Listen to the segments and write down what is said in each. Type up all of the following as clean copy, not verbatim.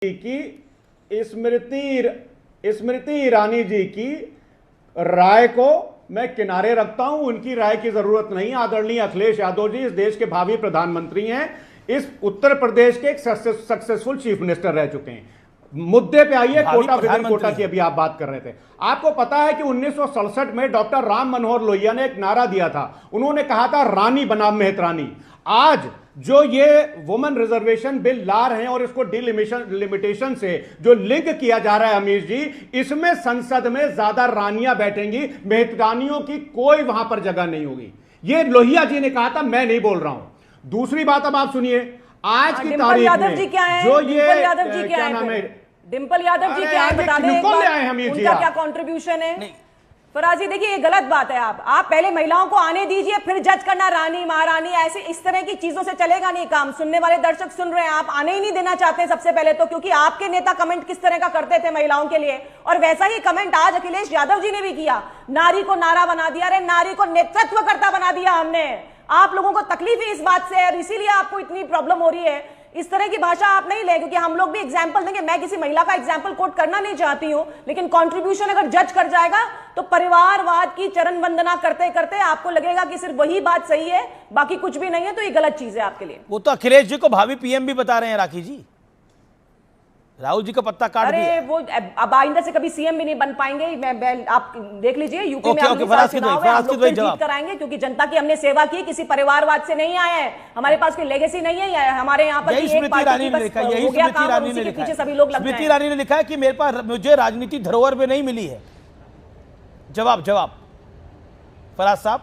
की स्मृति ईरानी जी की राय को मैं किनारे रखता हूं। उनकी राय की जरूरत नहीं। आदरणीय अखिलेश यादव जी इस देश के भावी प्रधानमंत्री हैं, इस उत्तर प्रदेश के एक सक्सेसफुल चीफ मिनिस्टर रह चुके हैं। मुद्दे पे आइए, कोटा विद कोटा की अभी आप बात कर रहे थे। आपको पता है कि 1967 में डॉक्टर राम मनोहर लोहिया ने एक नारा दिया था। उन्होंने कहा था रानी बनाम मेहतरानी। आज जो ये वुमेन रिजर्वेशन बिल ला रहे हैं और इसको डिलिमिटेशन से जो लिंक किया जा रहा है अमीर जी, इसमें संसद में ज्यादा रानियां बैठेंगी, मेहतरानियों की कोई वहां पर जगह नहीं होगी। ये लोहिया जी ने कहा था, मैं नहीं बोल रहा हूं। दूसरी बात अब आप सुनिए, आज की तारीख में जो ये क्या नाम है, डिंपल यादव जी क्या है बता दें, उनका क्या कंट्रीब्यूशन है। फराज जी देखिए, ये गलत बात है। आप पहले महिलाओं को आने दीजिए, फिर जज करना रानी महारानी, ऐसे इस तरह की चीजों से चलेगा नहीं काम। सुनने वाले दर्शक सुन रहे हैं, आप आने ही नहीं देना चाहते सबसे पहले तो, क्योंकि आपके नेता कमेंट किस तरह का करते थे महिलाओं के लिए, और वैसा ही कमेंट आज अखिलेश यादव जी ने भी किया। नारी को नारा बना दिया, अरे नारी को नेतृत्वकर्ता बना दिया हमने। आप लोगों को तकलीफ है इस बात से और इसीलिए आपको इतनी प्रॉब्लम हो रही है। इस तरह की भाषा आप नहीं ले, क्योंकि हम लोग भी एग्जाम्पल देंगे। मैं किसी महिला का एग्जाम्पल कोट करना नहीं चाहती हूं, लेकिन कंट्रीब्यूशन अगर जज कर जाएगा तो परिवारवाद की चरण वंदना करते करते आपको लगेगा कि सिर्फ वही बात सही है, बाकी कुछ भी नहीं है, तो ये गलत चीज है आपके लिए। वो तो अखिलेश जी को भावी पीएम भी बता रहे हैं राखी जी, राहुल जी का पत्ता काट दिया। अरे वो अब आइंदा से कभी सीएम भी नहीं बन पाएंगे। मैं आप देख लीजिए, यूपी में जीत कराएंगे, क्योंकि जनता की हमने सेवा की, किसी परिवारवाद से नहीं आए हैं। हमारे पास कोई लेगेसी नहीं है। हमारे यहाँ पर स्मृति ईरानी ने लिखा है कि मेरे पास, मुझे राजनीति धरोहर में नहीं मिली है। जवाब फराज साहब।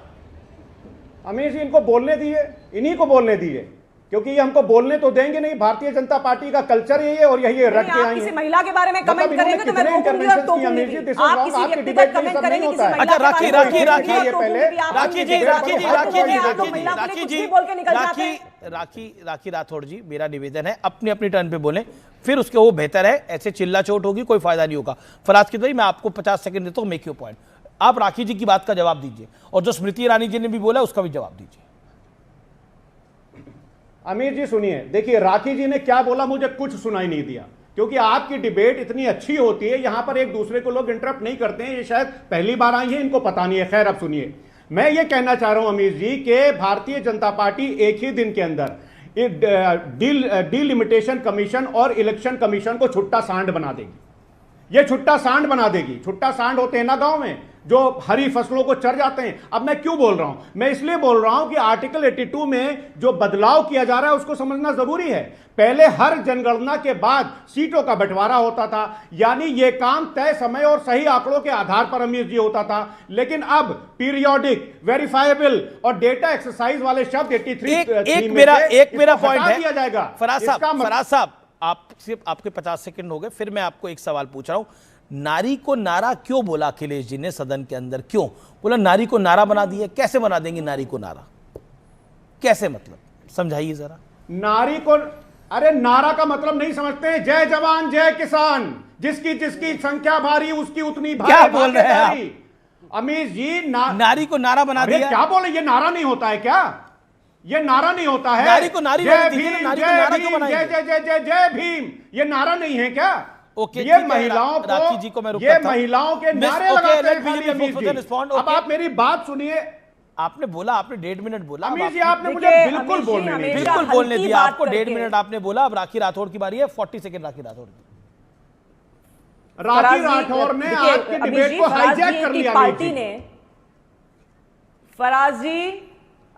अमीर जी इनको बोलने दिए, इन्हीं को बोलने दिए, क्योंकि ये हमको बोलने तो देंगे नहीं। भारतीय जनता पार्टी का कल्चर यही है और यही रट के आई है। किसी महिला के बारे में कमेंट करेंगे तो मैं रोकूंगी और टोकूंगी। आप किसी व्यक्तिगत कमेंट करेंगे किसी महिला के बारे में, राखी राठौड़ जी, मेरा निवेदन है अपनी अपनी टर्न पे बोलें, फिर उसके वो बेहतर है। ऐसे चिल्ला चोट होगी, कोई फायदा नहीं होगा। फराज भाई मैं आपको 50 सेकंड देता हूं, मेक योर पॉइंट। आप राखी जी की बात का जवाब दीजिए और जो स्मृति ईरानी जी ने भी बोला उसका भी जवाब दीजिए। अमीर जी सुनिए, देखिए राखी जी ने क्या बोला मुझे कुछ सुनाई नहीं दिया, क्योंकि आपकी डिबेट इतनी अच्छी होती है, यहां पर एक दूसरे को लोग इंटरप्ट नहीं करते हैं। ये शायद पहली बार आई है, इनको पता नहीं है। खैर अब सुनिए, मैं ये कहना चाह रहा हूं अमीर जी कि भारतीय जनता पार्टी एक ही दिन के अंदर डिलिमिटेशन कमीशन और इलेक्शन कमीशन को छुट्टा सांड बना देगी। ये छुट्टा सांड बना देगी। छुट्टा सांड होते हैं ना गांव में, जो हरी फसलों को चर जाते हैं। अब मैं क्यों बोल रहा हूं? मैं इसलिए बोल रहा हूं कि आर्टिकल 82 में जो बदलाव किया जा रहा है उसको समझना जरूरी है। पहले हर जनगणना के बाद सीटों का बंटवारा होता था, यानी यह काम तय समय और सही आंकड़ों के आधार पर अमीर जी होता था। लेकिन अब पीरियोडिक, वेरिफाइबल और डेटा एक्सरसाइज वाले शब्द 83 एक मेरा पॉइंट है दिया जाएगा। फराज साहब आप सिर्फ आपके 50 सेकंड हो गए, फिर मैं आपको एक सवाल पूछ रहा हूं। नारी को नारा क्यों बोला अखिलेश जी ने सदन के अंदर? क्यों बोला नारी को नारा बना दिया? कैसे बना देंगे नारी को नारा? कैसे, मतलब समझाइए जरा। नारी को, अरे नारा का मतलब नहीं समझते हैं? जय जवान जय किसान, जिसकी जिसकी संख्या भारी उसकी उतनी भारी। क्या बोल रहे हैं आप अमीर जी? नारी को नारा बना दिया। क्या बोले? ये नारा नहीं होता है क्या? ये नारा नहीं होता है? नारी को नारी जय भीम, जय जय जय जय जय भीम, ये नारा नहीं है क्या? ये महिलाओं को, ये महिलाओं के नारे लगाते हैं। अब आप मेरी बात सुनिए। आपने बोला, आपने 1.5 मिनट बोला। अमीर जी आपने मुझे बिल्कुल बोलने दिया। आपको 1.5 मिनट आपने बोला। अब राखी राठौड़ की बारी है। 40 सेकंड राखी राठौड़ की। राखी राठौड़ ने आपकी डिबेट को हाईजैक कर लिया। पार्टी ने, फराज जी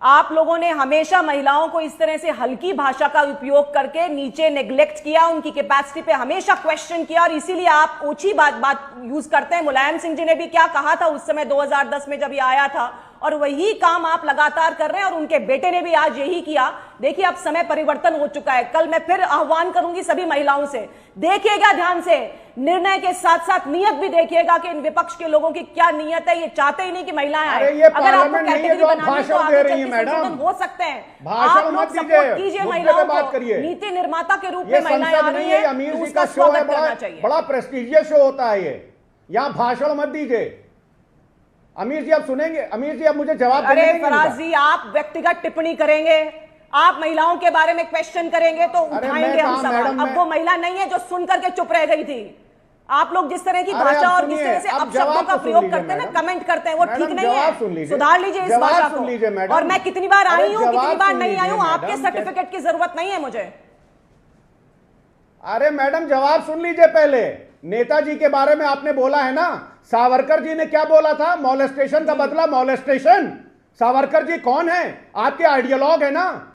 आप लोगों ने हमेशा महिलाओं को इस तरह से हल्की भाषा का उपयोग करके नीचे नेग्लेक्ट किया, उनकी कैपेसिटी पे हमेशा क्वेश्चन किया, और इसीलिए आप ओछी बात यूज करते हैं। मुलायम सिंह जी ने भी क्या कहा था उस समय 2010 में जब ये आया था, और वही काम आप लगातार कर रहे हैं, और उनके बेटे ने भी आज यही किया। देखिए अब समय परिवर्तन हो चुका है। कल मैं फिर आह्वान करूंगी सभी महिलाओं से, देखिएगा ध्यान से, निर्णय के साथ साथ नियत भी देखिएगा कि इन विपक्ष के लोगों की क्या नियत है। ये चाहते ही नहीं कि महिलाएं आए। अगर आपको कैटेगरी बनानी तो आगे चल के संशोधन हो सकते हैं। आप लोग सपोर्ट कीजिए महिलाओं को। नीति निर्माता के रूप में महिलाएं आ रही है, तो उसका स्वागत करना चाहिए। बड़ा प्रेस्टिजियस शो होता है ये, यहाँ भाषण मत दीजिए। अमीर जी आप सुनेंगे? अमीर जी आप मुझे जवाब देंगे? अरे फराज जी आप व्यक्तिगत टिप्पणी करेंगे, आप महिलाओं के बारे में क्वेश्चन करेंगे तो उठाएंगे हम सवाल। अब वो महिला नहीं है जो सुन करके चुप रह गई थी। आप लोग जिस तरह की भाषा और जिस तरह से अपशब्दों का प्रयोग करते हैं ना, कमेंट करते हैं, वो ठीक नहीं है। सुधार लीजिए इस भाषा को। और मैं कितनी बार आई हूं, कितनी बार नहीं आई हूं, आपके सर्टिफिकेट की जरूरत नहीं है मुझे। अरे मैडम जवाब सुन लीजिए पहले। नेताजी के बारे में आपने बोला है ना, सावरकर जी ने क्या बोला था? मॉलेस्टेशन का बदला मॉलेस्टेशन। सावरकर जी कौन है? आपके आइडियोलॉग है ना।